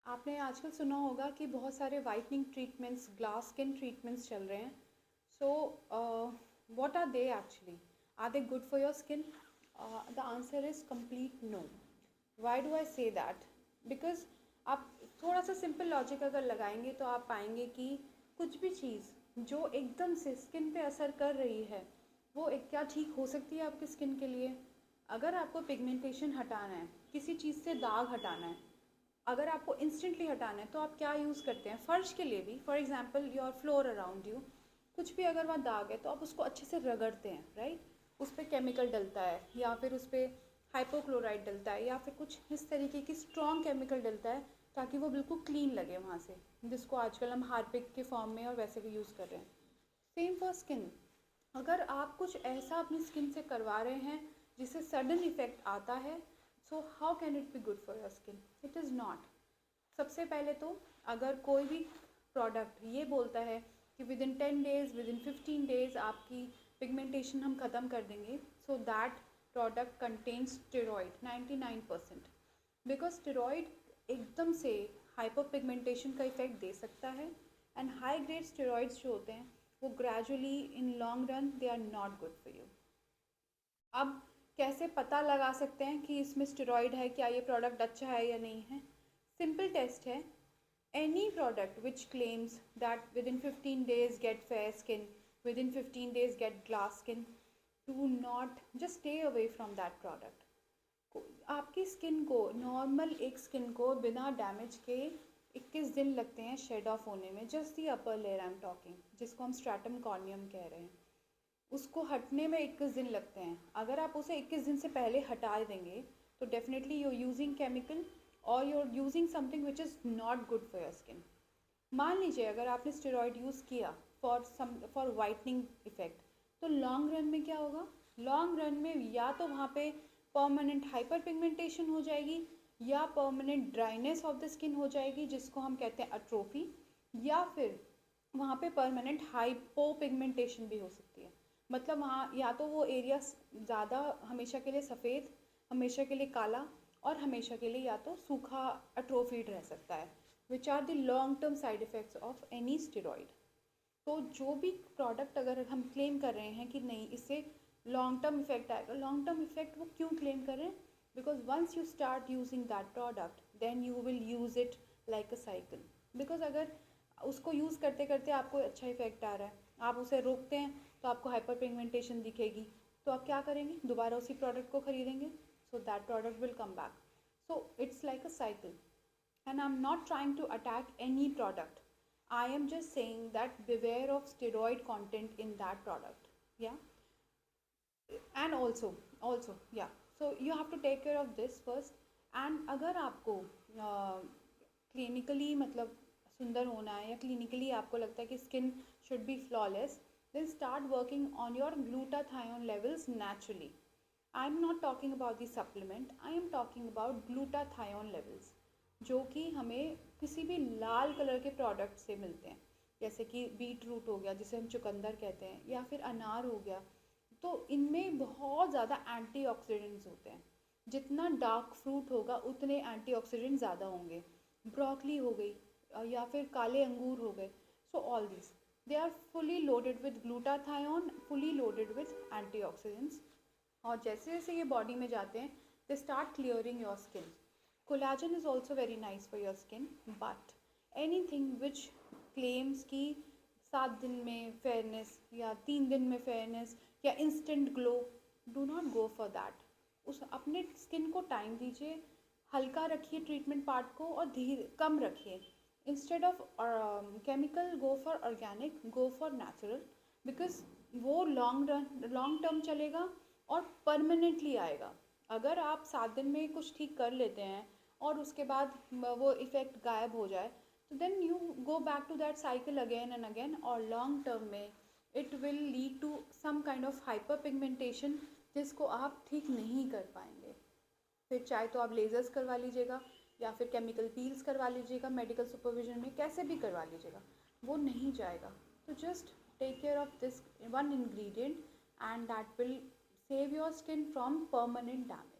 आपने आजकल सुना होगा कि बहुत सारे whitening treatments, glass skin treatments चल रहे हैं। So what are they actually? Are they good for your skin? The answer is complete no. Why do I say that? Because आप थोड़ा सा सिंपल लॉजिक अगर लगाएंगे तो आप पाएंगे कि कुछ भी चीज़ जो एकदम से स्किन पे असर कर रही है वो एक क्या ठीक हो सकती है आपकी स्किन के लिए? अगर आपको पिगमेंटेशन हटाना है, किसी चीज़ से दाग हटाना है, अगर आपको इंस्टेंटली हटाना है तो आप क्या यूज़ करते हैं? फर्श के लिए भी, for example your floor around you, कुछ भी अगर वहाँ दाग है तो आप उसको अच्छे से रगड़ते हैं, राइट? उस पर केमिकल डलता है या फिर उस पर हाइपोक्लोराइड डलता है या फिर कुछ इस तरीके की स्ट्रॉन्ग केमिकल डलता है ताकि वो बिल्कुल क्लीन लगे वहाँ से, जिसको आजकल हम हार्पिक के फॉर्म में और वैसे भी यूज़ कर रहे हैं। Same for skin. अगर आप कुछ ऐसा अपनी स्किन से करवा रहे हैं जिससे सडन इफेक्ट आता है, so how can it be good for your skin? It is not. सबसे पहले तो अगर कोई भी प्रोडक्ट ये बोलता है कि with in 10 days, with in 15 days आपकी पिगमेंटेशन हम ख़त्म कर देंगे, so that product contains steroid 99%। Because steroid एकदम से हाइपर पिगमेंटेशन का इफेक्ट दे सकता है, एंड हाई ग्रेड स्टेरॉइड्स जो होते हैं वो gradually in long run they are not good for you. अब कैसे पता लगा सकते हैं कि इसमें स्टेरॉइड है, क्या ये प्रोडक्ट अच्छा है या नहीं है? सिंपल टेस्ट है। Any product which claims that within 15 days get fair skin, within 15 days get glass skin, do not, just stay away from that product. आपकी स्किन को, नॉर्मल एक स्किन को बिना डैमेज के 21 दिन लगते हैं शेड ऑफ होने में। Just the upper layer I am talking, जिसको हम स्ट्रैटम कॉर्नियम कह रहे हैं, उसको हटने में 21 दिन लगते हैं। अगर आप उसे 21 दिन से पहले हटा देंगे तो डेफिनेटली यू यूजिंग केमिकल और you using something which is not good for your skin. मान लीजिए अगर आपने स्टेरॉइड यूज़ किया फॉर वाइटनिंग इफेक्ट, तो लॉन्ग रन में क्या होगा? लॉन्ग रन में या तो वहाँ पे परमानेंट हाइपर पिगमेंटेशन हो जाएगी, या permanent dryness of the skin हो जाएगी जिसको हम कहते हैं अट्रोफी, या फिर वहाँ पे परमानेंट हाइपो पिगमेंटेशन भी हो सकती है। मतलब वहाँ या तो वो एरिया ज़्यादा हमेशा के लिए सफ़ेद, हमेशा के लिए काला, और हमेशा के लिए या तो सूखा अट्रोफीड रह सकता है, which are the long term side effects of any steroid. तो जो भी प्रोडक्ट अगर हम क्लेम कर रहे हैं कि नहीं इससे लॉन्ग टर्म इफेक्ट आएगा, लॉन्ग टर्म इफेक्ट वो क्यों क्लेम कर रहे हैं? Because once you start using that product then you will use it like a cycle. Because अगर उसको यूज़ करते करते आपको अच्छा इफेक्ट आ रहा है, आप उसे रोकते हैं तो आपको हाइपर पिगमेंटेशन दिखेगी, तो आप क्या करेंगे? दोबारा उसी प्रोडक्ट को खरीदेंगे, so that product will come back. So it's like a cycle, and I'm not trying to attack any product. I am just saying that beware of steroid content in that product. Yeah, and also yeah. So you have to take care of this first. And अगर आपको clinically मतलब सुंदर होना है, या clinically आपको लगता है कि skin should be flawless, then start working on your glutathione levels naturally. I am not talking about the supplement, I am talking about glutathione levels, जो कि हमें किसी भी लाल कलर के प्रोडक्ट से मिलते हैं, जैसे कि बीट रूट हो गया जिसे हम चुकंदर कहते हैं, या फिर अनार हो गया। तो इनमें बहुत ज़्यादा एंटीऑक्सीडेंट्स होते हैं। जितना डार्क फ्रूट होगा उतने एंटीऑक्सीडेंट ज़्यादा होंगे। ब्रोकली हो गई, या फिर काले अंगूर हो गए, so all this they are fully loaded with glutathione, fully loaded with antioxidants. और जैसे जैसे ये बॉडी में जाते हैं they start clearing your skin. Collagen is also very nice for your skin, but anything which claims कि 7 दिन में फेयरनेस या 3 दिन में फेयरनेस या instant glow, do not go for that. उस अपने स्किन को टाइम दीजिए, हल्का रखिए ट्रीटमेंट पार्ट को और धीरे कम रखिए। Instead of chemical go for organic, go for natural, because वो लॉन्ग टर्म चलेगा और परमानेंटली आएगा। अगर आप 7 दिन में कुछ ठीक कर लेते हैं और उसके बाद वो इफ़ेक्ट गायब हो जाए, तो then you go back to that cycle again and again, और लॉन्ग टर्म में it will lead to some kind of hyperpigmentation जिसको आप ठीक नहीं कर पाएंगे। फिर चाहे तो आप लेज़र्स करवा लीजिएगा या फिर केमिकल पील्स करवा लीजिएगा, मेडिकल सुपरविजन में कैसे भी करवा लीजिएगा, वो नहीं जाएगा। तो just take care of this one ingredient and that will save your skin from permanent damage.